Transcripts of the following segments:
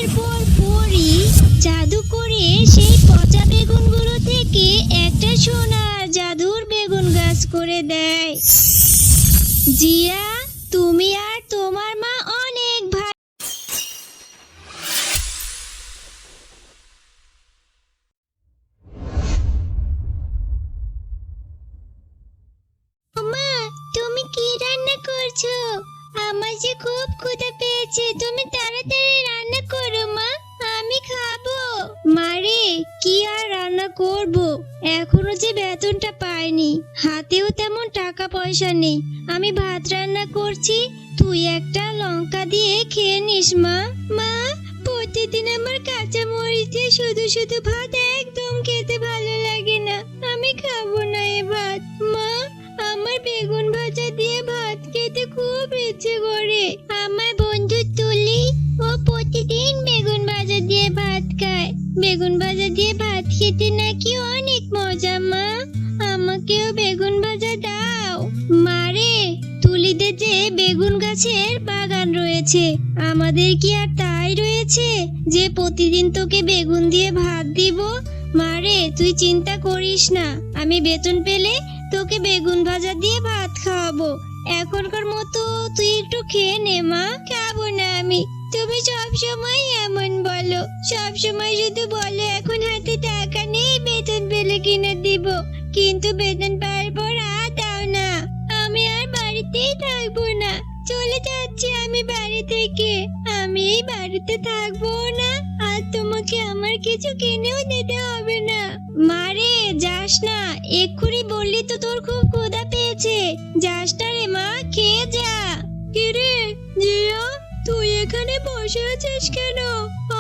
এরপর পরি জাদু করে সেই পচা বেগুনগুলো থেকে একটা সোনার জাদুর বেগুন গাছ করে দেয়। জিয়া, তুমি আর তোমার মা অনেক ভালো। মা, তুমি কি রান্না করছো? আমার যে খুব ক্ষুধা পেয়েছে, তুমি তাড়াতাড়ি রান্না করো মা, আমি খাবো। মারে, কি আর রান্না করব, এখনো যে বেতনটা পাইনি, হাতেও তেমন টাকা পয়সা নেই। আমি ভাত রান্না করছি, তুই একটা লঙ্কা দিয়ে খেয়ে নিস মা। মা, প্রতিদিন আমার কাঁচা মরিচ দিয়ে শুধু শুধু ভাত একদম খেতে ভালো লাগে না, আমি খাবো না এ ভাত। মা, আমার বেগুন ভাজা দিয়ে ভাত খেতে খুব ইচ্ছে করে। আমার বন্ধু তুলি, ও প্রতিদিন বেগুন ভাজা দিয়ে ভাত খায়। বেগুন ভাজা দিয়ে ভাত খেতে নাকি অনেক মজা। মা, আমাকেও বেগুন ভাজা দাও। মারে, তুলিদের যে বেগুন গাছের বাগান রয়েছে, আমাদের কি আর তাই রয়েছে যে প্রতিদিন তোকে বেগুন দিয়ে ভাত দিব? মারে, তুই চিন্তা করিস না, আমি বেতন পেলে তোকে বেগুন ভাজা দিয়ে ভাত খাওয়াবো। এখনকার মতো তুই একটু খেয়ে নে মা। খাবো না আমি। তুমি সব সময় এমন বলো, সব সময় শুধু বলো এখন হাতে টাকা নেই, বেতন পেলে কিনে দিব, কিন্তু বেতন পাওয়ার পর আর দাও না। আমি আর বাড়িতেই থাকবো না, চলে যাচ্ছি আমি বাড়ি থেকে। আমি এই বাড়িতে থাকবো না, আর তোমাকে আমার কিছু কিনেও দিতে হবে না। মারে, যাস না, এক্ষুনি বললি তো তোর খুব ক্ষুধা পেয়েছে। যাস না রে মা, খেয়ে যা। কিরে জিয়া, তুই এখানে বসে আছিস কেন?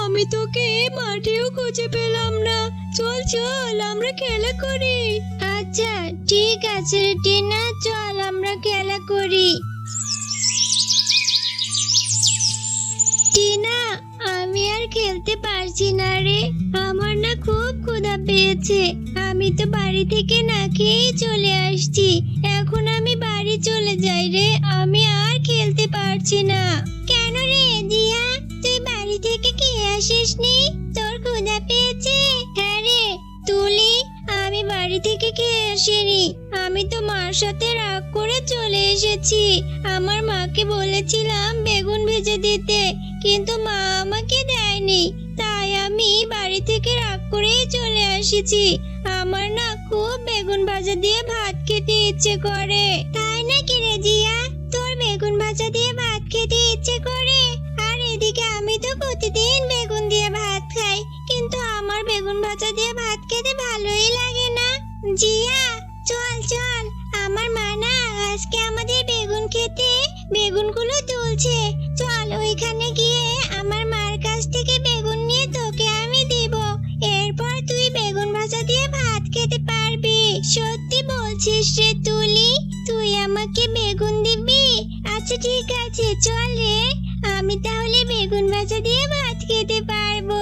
আমি তোকে মাঠেও খুঁজে পেলাম না। চল চল, আমরা খেলা করি। আচ্ছা ঠিক আছে রে টিনা, চল আমরা খেলা করি। টিনা, আমি আর খেলতে পারছি না রে, আমার না খুব ক্ষুধা পেয়েছে। আমি তো বাড়ি থেকে না খেয়েই চলে আসছি, এখন আমি বাড়ি চলে যাই রে, আমি আর খেলতে পারছি না। কেন রে জিয়া, তুই বাড়ি থেকে খেয়ে আসিসনি? তোর ক্ষুধা পেয়েছে? হ্যাঁ রে তুলি, আমি বাড়ি থেকে খেয়ে আসিনি, আমি তো মার সাথে রাগ করে চলে এসেছি। আমার মাকে বলেছিলাম বেগুন ভেজে দিতে, কিন্তু মা আমাকে দেয়নি, তাই আমি বাড়ি থেকে রাগ করেই চলে এসেছি। আমার না খুব বেগুন ভাজা দিয়ে ভাত খেতে ইচ্ছে করে। তাই নাকি রে জিয়া, তোর বেগুন ভাজা দিয়ে ভাত খেতে ইচ্ছে করে? আর এদিকে আমি তো প্রতিদিন বেগুন দিয়ে ভাত খাই, কিন্তু আমার বেগুন ভাজা দিয়ে ভাত খেতে ভালোই লাগে না। জিয়া চল চল, আমার মা না আজকে আমাদের বেগুন খেতে বেগুনগুলো তুলছে, চল ওইখানে গিয়ে আমার মার কাছ থেকে বেগুন নিয়ে তোকে আমি দিব, এরপর তুই বেগুন ভাজা দিয়ে ভাত খেতে পারবি। সত্যি বলছিস রে তুলি, তুই আমাকে বেগুন দিবি? আচ্ছা ঠিক আছে, চল রে, আমি তাহলে বেগুন ভাজা দিয়ে ভাত খেতে পারবো।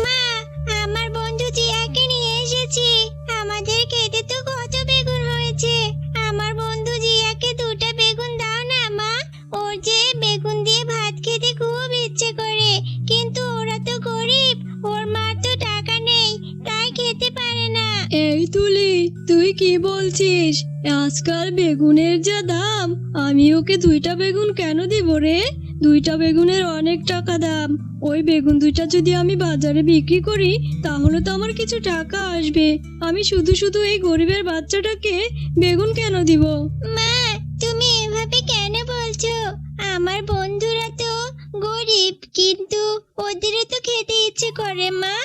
মা, আমার বন্ধু জিয়াকে নিয়ে এসেছি, আমাদের খেতে তো কত বেগুন হয়েছে, আমার বন্ধু জিয়াকে দুটো বেগুন দাও না মা, ওর যে বেগুন দিয়ে ভাত খেতে খুব ইচ্ছে করে, কিন্তু ওরা তো গরিব, ওর মা তো টাকা নেই, তাই খেতে পারে না। এই তুলি, তুই কি বলছিস? আজকাল বেগুনের যা দাম, আমি ওকে দুইটা বেগুন কেন দিব রে? দুইটা বেগুনের অনেক টাকা দাম, ওই বেগুন দুইটা যদি আমি বাজারে বিক্রি করি তাহলে তো আমার কিছু টাকা আসবে। আমি শুধু শুধু এই গরিবের বাচ্চাটাকে বেগুন কেন দিব? মা, তুমি এভাবে কেন বলছো? আমার বন্ধুরা তো গরিব, কিন্তু ওদেরও তো খেতে ইচ্ছে করে মা।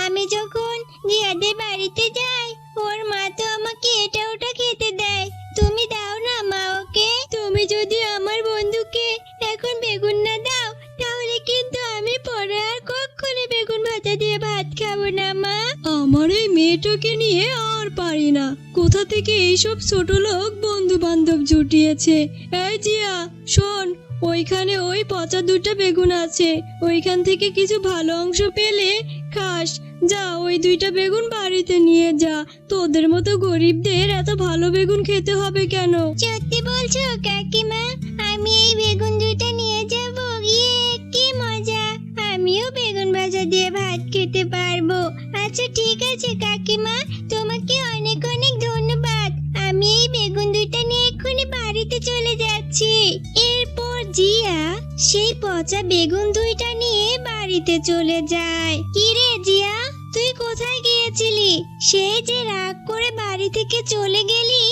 আমি যখন জিয়াদের বাড়িতে যাই, ওর মা তো আমাকে এটা ওটা খেতে দেয়, তুমি দাও না মা ওকে। তুমি যদি আমার বন্ধুকে এখন বেগুন না দাও, তাহলে কিন্তু আমি পরে আর কখনো বেগুন ভাজা দিয়ে ভাত খাবো না মা। আমার এই মেয়েটাকে নিয়ে আর পারি না, কোথা থেকে এইসব ছোট লোক বন্ধু বান্ধব জুটিয়েছে। এই জিয়া শোন, ওইখানে ওই পচা দুইটা বেগুন আছে, ওইখান থেকে কিছু ভালো অংশ পেলে খাস। যা, ওই দুইটা বেগুন বাড়িতে নিয়ে যা। তোদের মতো গরিবদের এত ভালো বেগুন খেতে হবে কেন? সত্যি বলছো কাকিমা? আমি এই বেগুন দুইটা নিয়ে যাব? ইয়ে, কি মজা! আমিও বেগুন ভাজা দিয়ে ভাত খেতে পারবো। আচ্ছা ঠিক আছে কাকিমা, তোমাকে অনেক অনেক ধন্যবাদ। আমি এই বেগুন দুইটা নিয়ে এক্ষুনি বাড়িতে চলে যাচ্ছি। এরপর জিয়া সেই পচা বেগুন দুইটা নিয়ে বাড়িতে চলে যায়। কি রে জিয়া, তুই কোথায় গিয়েছিলি? সেই যে রাগ করে বাড়ি থেকে চলে গেলি,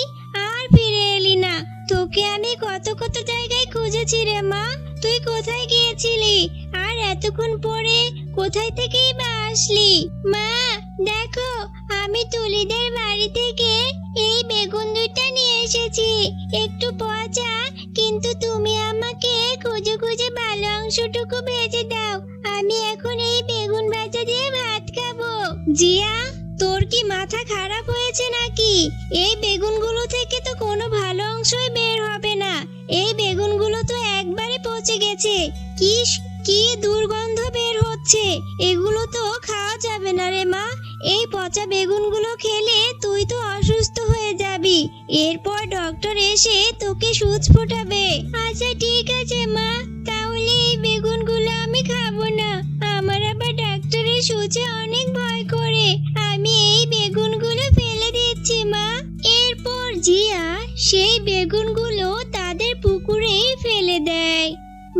আর ফিরে এলি না। তোকে আমি কত কত জায়গায় খুঁজেছি রে মা। তুই কোথায় গিয়েছিলি? আর এতক্ষণ পরে কোথায় থেকেই বা আসলি? মা দেখো, আমি তুলিদের বাড়ি থেকে এই বেগুন দুইটা নিয়ে এসেছি। একটু পচা, কিন্তু তুমি আমাকে খুঁজে খুঁজে ভালো অংশটুকু ভেজে দাও। আমি এখন এই বেগুন ভাজা দিয়ে ভাত খাবো। জিয়া, তোর কি মাথা খারাপ হয়েছে নাকি? এই বেগুনগুলো থেকে তো কোনো ভালো অংশই বের হবে না। এই বেগুনগুলো তো একবারে পচে গেছে। কি কি দুর্গন্ধ বের হচ্ছে! এগুলো তো খাওয়া যাবে না রে মা। এই পচা বেগুনগুলো খেলে তুই তো অসুস্থ হয়ে যাবি। এরপর ডক্টর এসে তোকে সুচ ফোটাবে। আচ্ছা ঠিক আছে মা, তাহলে এই বেগুনগুলো আমি খাবো না। আমার আবার ডাক্তারের সুচে অনেক ভয় করে। আমি এই বেগুনগুলো ফেলে দিচ্ছি মা। এরপর জিয়া সেই বেগুনগুলো তাদের পুকুরে ফেলে দেয়।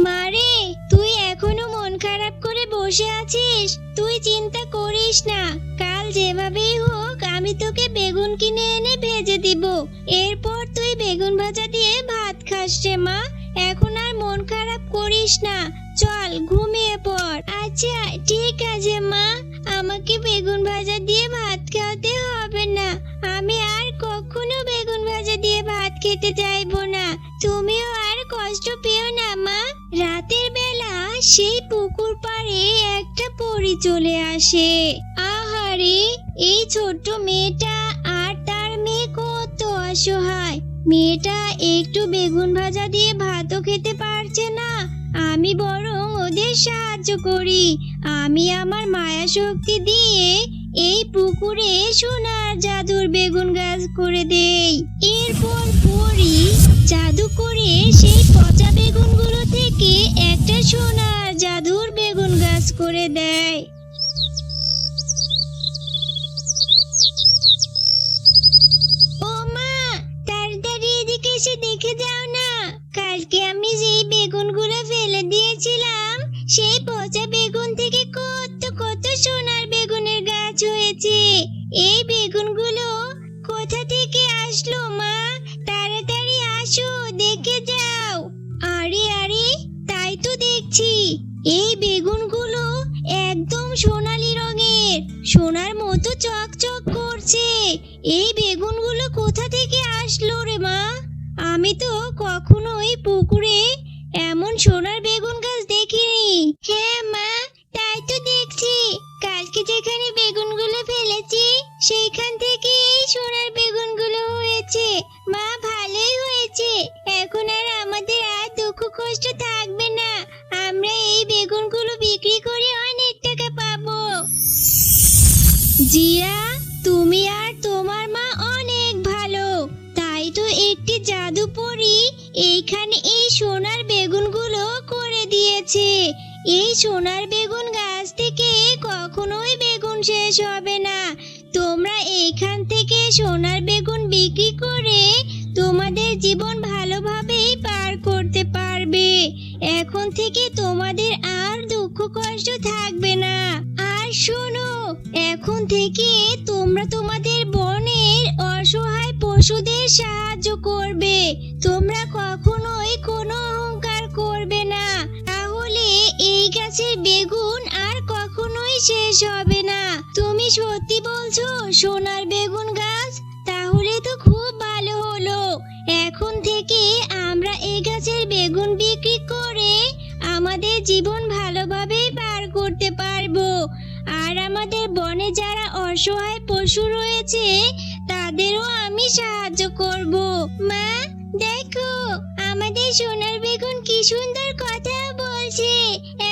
মারে, তুই এখনো মন খারাপ করে বসে আছিস? তুই চিন্তা করিস না, কাল যেভাবেই হোক আমি তোকে বেগুন কিনে এনে ভেজে দিব। এরপর তুই বেগুন ভাজা দিয়ে ভাত খাস রে মা। এখন আর মন খারাপ করিস না, চল ঘুমিয়ে পড়। আচ্ছা ঠিক আছে মা, আমাকে বেগুন ভাজা দিয়ে ভাত খাওয়াতে হবে না। আমি আর কখনো বেগুন ভাজা দিয়ে ভাত খেতে চাইবো না। তুমিও আর কষ্ট পেও না মা। রাতের বেলা সেই পুকুর পাড়ে একটা পরী চলে আসে। আহারে, এই ছোট্ট মেয়েটা আর তার মেয়ে কত অসহায়। মেয়েটা একটু বেগুন ভাজা দিয়ে ভাতও খেতে পারছে না। আমি বরং ওদের সাহায্য করি। আমি আমার মায়া শক্তি দিয়ে এই পুকুরে সোনার জাদুর বেগুন গাছ করে দেই। এরপর পরী জাদু করে সেই পচা বেগুনগুলো থেকে একটা সোনার জাদুর বেগুন গাছ করে দেয়। ও মা, তাড়াতাড়ি এদিকে এসে দেখে যাও না। কালকে আমি যেই বেগুনগুলো ফেলে দিয়েছিলাম, সেই পচা বেগুন থেকে কত কত সোনার বেগুনের গাছ হয়েছে। এই বেগুনগুলো কোথা থেকে আসলো মা? তাড়াতাড়ি আসো, দেখে যাও। আরে আরে, তাই তো দেখছি। এই বেগুনগুলো একদম সোনালী রঙের, সোনার মতো চকচক করছে। এই বেগুনগুলো কোথা থেকে আসলো রে মা? আমি তো কখনোই পুকুরে এমন সোনার বেগুন গাছ দেখিনি। হ্যাঁ মা, তাই তো দেখছি। কালকে যেখানে বেগুনগুলো ফেলেছি, সেইখান থেকে এই সোনার বেগুনগুলো হয়েছে। মা, ভালোই হয়েছে। এখন আর আমাদের আর দুঃখ কষ্ট থাকবে না। আমরা এই বেগুনগুলো বিক্রি করে অনেক টাকা পাবো। জিয়া, তুমি আর তোমার মা অনেক ভালো। তাই তো একটি জাদু পরী এইখানে এই সোনার বেগুনগুলো করে দিয়েছে। এই সোনার বেগুন গাছ থেকে কখনোই বেগুন শেষ হবে না। তোমরা এইখান থেকে সোনার বেগুন বিক্রি করে তোমাদের জীবন ভালোভাবেই পার করতে পারবে। এখন থেকে তোমাদের আর দুঃখ কষ্ট থাকবে না। আর শোনো, এখন থেকে তোমরা তোমাদের বনের অসহায় পশুদের সাহায্য করবে। তোমরা কখনোই কোনো অহংকার করবে না। তাহলে এই গাছের বেগুন আর কখনোই শেষ হবে না। তুমি সত্যি বলছো সোনার বেগুন গাছ? তাহলে তো খুব ভালো হলো। এখন থেকে আমরা এই গাছের বেগুন বিক্রি করে আমাদের জীবন ভালোভাবেই পার করতে পারবো। আর আমাদের বনে যারা অসহায় পশু রয়েছে তাদেরও আমি সাহায্য করব। মা দেখো, আমাদের সোনার বেগুন কি সুন্দর কথা বলছে।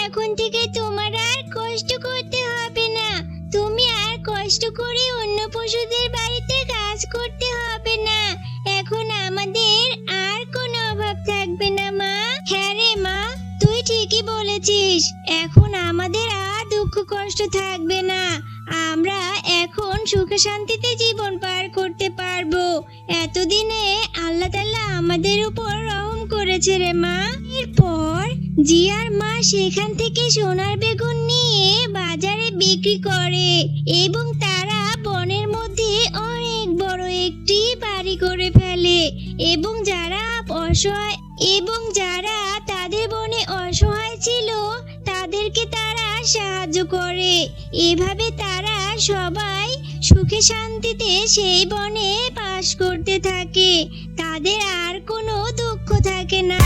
এখন থেকে তোমার আর কষ্ট করতে হবে না। তুমি আর কষ্ট করে অন্য পশুদের বাড়িতে কাজ করতে হবে না। এখন আমাদের আর কোনো অভাব থাকবে না মা। হ্যাঁ রে মা, তুই ঠিকই বলেছিস। এখন আমাদের আর দুঃখ কষ্ট থাকবে না। আমরা এখন সুখে শান্তিতে জীবন পার করতে পারবো। এতদিনে আল্লাহ তাআলা আমাদের উপর রহম করেছে রে মা। এরপর জিয়ার মা সেখান থেকে সোনার বেগুন নিয়ে বাজারে বিক্রি করে এবং তারা বনের মধ্যে অনেক বড় একটি বাড়ি করে ফেলে এবং যারা তাদের বনে অসহায় ছিল তাদেরকে তারা সাহায্য করে। এভাবে তারা সবাই সুখে শান্তিতে সেই বনে বাস করতে থাকে। তাদের আর কোনো দুঃখ থাকে না।